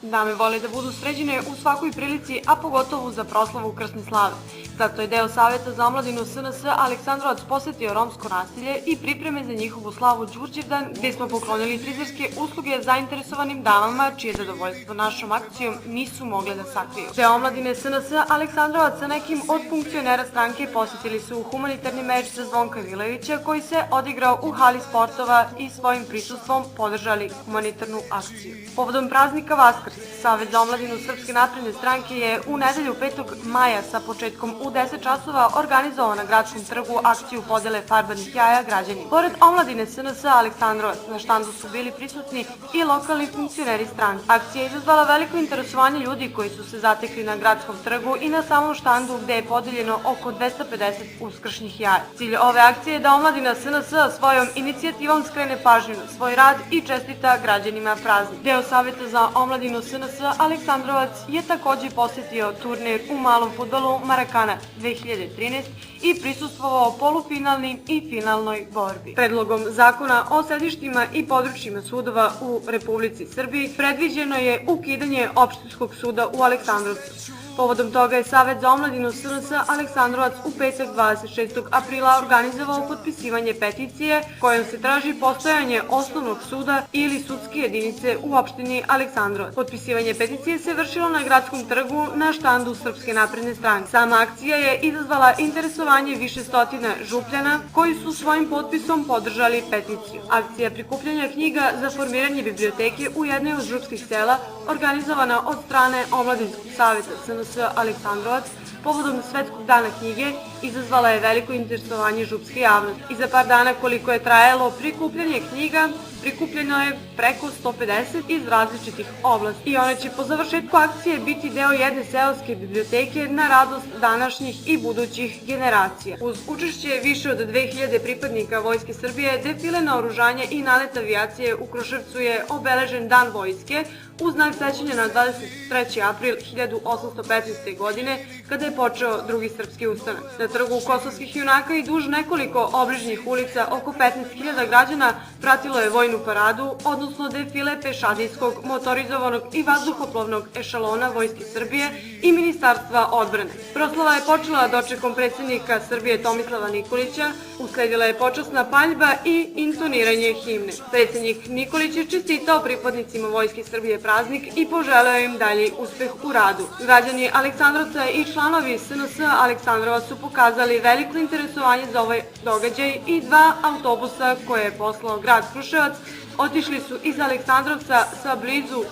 Dame vole da budu sređene u svakoj prilici, a pogotovo za proslavu krsne slave. Zato je deo Saveta za omladinu SNS Aleksandrovac posetio romsko nasilje i pripreme za njihovu slavu Đurđevdan, gde smo poklonili frizerske usluge zainteresovanim damama, čije zadovoljstvo našom akcijom nisu mogle da sakriju. Deo omladine SNS Aleksandrovac sa nekim od funkcionera stranke posetili su humanitarni meč za Zvonka Vilevića, koji se odigrao u hali sportova i svojim prisustvom podržali humanitarnu akciju. Povodom praznika Vaskrs, Savet za omladinu Srpske napredne stranke je u nedelju 5. maja sa početkom u 10 časova organizovao na Gradskom trgu akciju podele farbanih jaja građani. Pored omladine SNS Aleksandrovac, na štandu su bili prisutni i lokalni funkcioneri stranke. Akcija je izazvala veliko interesovanje ljudi koji su se zatekli na Gradskom trgu i na samom štandu gde je podeljeno oko 250 uskršnjih jaja. Cilj ove akcije je da omladina SNS svojom inicijativom skrene pažnju na svoj rad i čestita građanima praznik. Deo Saveta za omladinu SNS Aleksandrovac je takođe posetio turnir u malom fudbalu Marakana 2013 i prisustvovao polufinalnim i finalnoj borbi. Predlogom zakona o sedištima i područjima sudova u Republici Srbiji predviđeno je ukidanje opštinskog suda u Aleksandrovcu. Povodom toga je Savet za omladinu SNS Aleksandrovac u petak 26. aprila organizovao potpisivanje peticije kojom se traži postojanje osnovnog suda ili sudske jedinice u opštini Aleksandrovac. Potpisivanje peticije se vršilo na Gradskom trgu na štandu Srpske napredne stranke. Sama akcija je izazvala interesovanje više stotina župljana koji su svojim potpisom podržali peticiju. Akcija prikupljanja knjiga za formiranje biblioteke u jednoj od župskih sela, organizovana od strane Omladinskog saveta SNS Aleksandrovac povodom Svetskog dana knjige, izazvala je veliko interesovanje župske javnosti. I za par dana koliko je trajalo prikupljanje knjiga, prikupljeno je preko 150 iz različitih oblasti i one će po završetku akcije biti deo jedne seoske biblioteke na radost današnjih i budućih generacija. Uz učešće više od 2000 pripadnika Vojske Srbije, defile naoružanja i nalet avijacije u Kruševcu je obeležen Dan vojske u znak sećanja na 23. april 1815. godine, kada je počeo Drugi srpski ustanak. Na trgu Kosovskih junaka i duž nekoliko obližnjih ulica oko 15.000 građana pratilo je vojnu paradu, odnosno defile pešadijskog, motorizovanog i vazduhoplovnog ešalona Vojske Srbije i Ministarstva odbrane. Proslava je počela dočekom predsjednika Srbije Tomislava Nikolića, usledila je počasna paljba i intoniranje himne. Predsjednik Nikolić je čestitao pripadnicima Vojske Srbije praznik i poželeo im dalji uspeh u radu. Građani Aleksandrovca i članovi SNS Aleksandrovac su pokazali veliko interesovanje za ovaj događaj i dva autobusa koje je poslao grad Kruševac otišli su iz Aleksandrovca sa blizu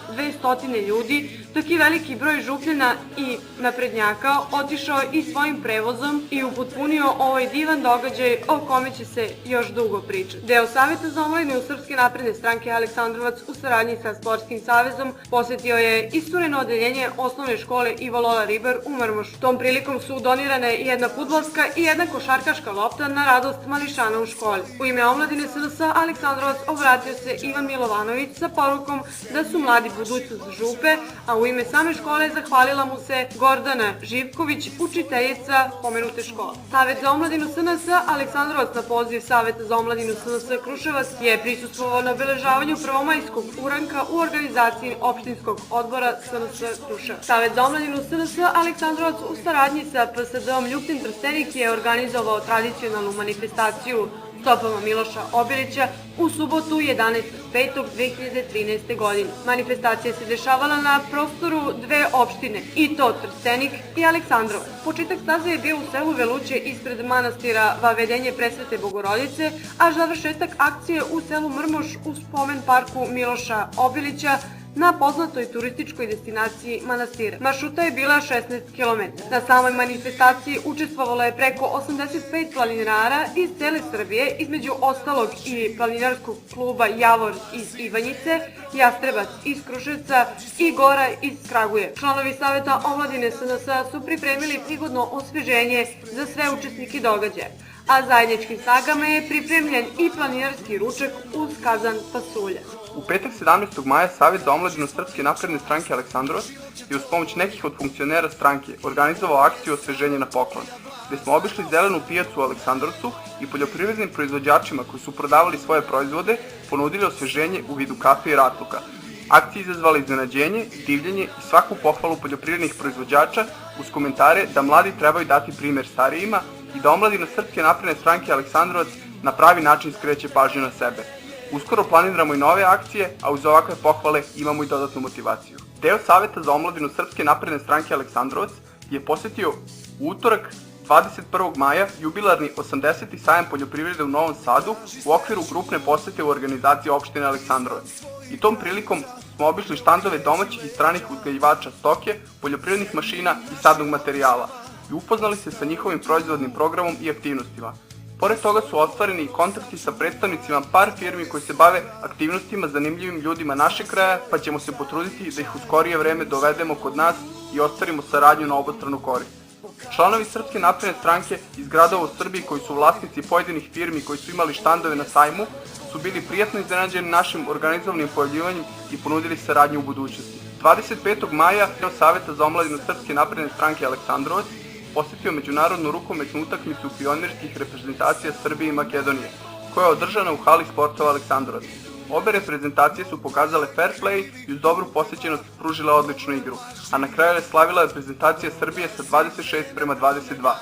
200 ljudi, dok je veliki broj župljana i naprednjaka otišao i svojim prevozom i upotpunio ovaj divan događaj o kome će se još dugo pričati. Deo Saveta za omladinu Srpske napredne stranke Aleksandrovac u saradnji sa Sportskim savezom posetio je istureno odeljenje osnovne škole Ivo Lola Ribar u Mrmošu. Tom prilikom su donirane jedna fudbalska i jedna košarkaška lopta na radost mališana u školi. U ime omladine SNS Aleksandrovac obratio se Ivan Milovanović sa porukom da su mladi budućnost župe, a u ime same škole zahvalila mu se Gordana Živković, učiteljica pomenute škole. Savet za omladinu SNS Aleksandrovac na poziv Saveta za omladinu SNS Kruševac je prisustvovao na obeležavanju prvomajskog uranka u organizaciji opštinskog odbora SNS Kruševac. Savet za omladinu SNS Aleksandrovac u saradnji sa PSD-om Ljubljen Trstenik je organizovao tradicionalnu manifestaciju stopama Miloša Obilića u subotu 11.5.2013. godine. Manifestacija se dešavala na prostoru dve opštine, i to Trstenik i Aleksandrovac. Početak staze je bio u selu Veluće ispred manastira Vavedenje Presvete Bogorodice, a završetak akcije u selu Mrmoš u spomen parku Miloša Obilića na poznatoj turističkoj destinaciji manastira. Maršruta je bila 16 km. Na samoj manifestaciji učestvovalo je preko 85 planinara iz cele Srbije, između ostalog i planinarskog kluba Javor iz Ivanjice, Jastrebac iz Kruševca i Gora iz Kragujevca. Članovi Saveta omladine SNS su pripremili prigodno osveženje za sve učesnike događaja, a zajedničkim snagama je pripremljen i planinarski ručak uz kazan pasulja. U petak 17. maja Savet za omladinu Srpske napredne stranke Aleksandrovac je uz pomoć nekih od funkcionera stranke organizovao akciju osveženja na poklon, gde smo obišli zelenu pijacu u Aleksandrovcu i poljoprivrednim proizvođačima koji su prodavali svoje proizvode ponudili osveženje u vidu kafe i ratluka. Akcija izazvala iznenađenje, divljenje i svaku pohvalu poljoprivrednih proizvođača uz komentare da mladi trebaju dati primjer starijima i da omladina Srpske napredne stranke Aleksandrovac na pravi način skreće pažnju na sebe. Uskoro planiramo i nove akcije, a uz ovakve pohvale imamo i dodatnu motivaciju. Deo Saveta za omladinu Srpske napredne stranke Aleksandrovac je posjetio u utorak 21. maja jubilarni 80. sajam poljoprivrede u Novom Sadu u okviru grupne posete u organizaciji opštine Aleksandrovac. I tom prilikom smo obišli štandove domaćih i stranih uzgajivača stoke, poljoprivrednih mašina i sadnog materijala i upoznali se sa njihovim proizvodnim programom i aktivnostima. Pored toga su ostvareni i kontakti sa predstavnicima par firmi koji se bave aktivnostima zanimljivim ljudima našeg kraja, pa ćemo se potruditi da ih u skorije vreme dovedemo kod nas i ostvarimo saradnju na obostranu korist. Članovi Srpske napredne stranke iz gradova u Srbiji koji su vlasnici pojedinih firmi koji su imali štandove na sajmu su bili prijatno iznenađeni našim organizovanim pojavljivanjem i ponudili saradnju u budućnosti. 25. maja deo Saveta za omladinu Srpske napredne stranke Aleksandrovac posjetio međunarodnu rukometnu utakmicu pionirskih reprezentacija Srbije i Makedonije, koja je održana u hali sportova Aleksandrovac. Obe reprezentacije su pokazale fair play i uz dobru posjećenost pružile odličnu igru, a na kraju je slavila reprezentacija Srbije sa 26:22.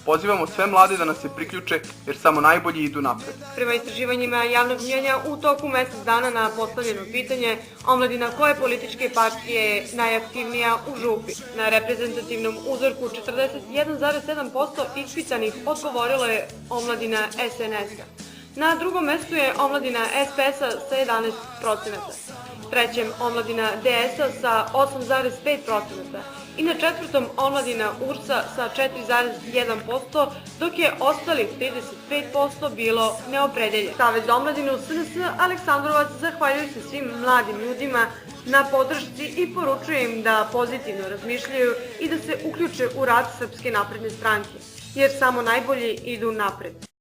Pozivamo sve mlade da nas se priključe jer samo najbolji idu napred. Prema istraživanjima javnog mnjenja u toku mjesec dana na postavljeno pitanje omladina koje političke partije je najaktivnija u župi. Na reprezentativnom uzorku 41,7% ispitanih odgovorilo je omladina SNS-a. Na drugom mjestu je omladina SPS-a sa 11%, trećem omladina DS-a sa 8,5% i na četvrtom omladina URS-a sa 4,1%, dok je ostalih 35% bilo neopredelje. Savez za omladinu SNS Aleksandrovac zahvaljuje se svim mladim ljudima na podršci i poručuje im da pozitivno razmišljaju i da se uključe u rad Srpske napredne stranke, jer samo najbolji idu napred.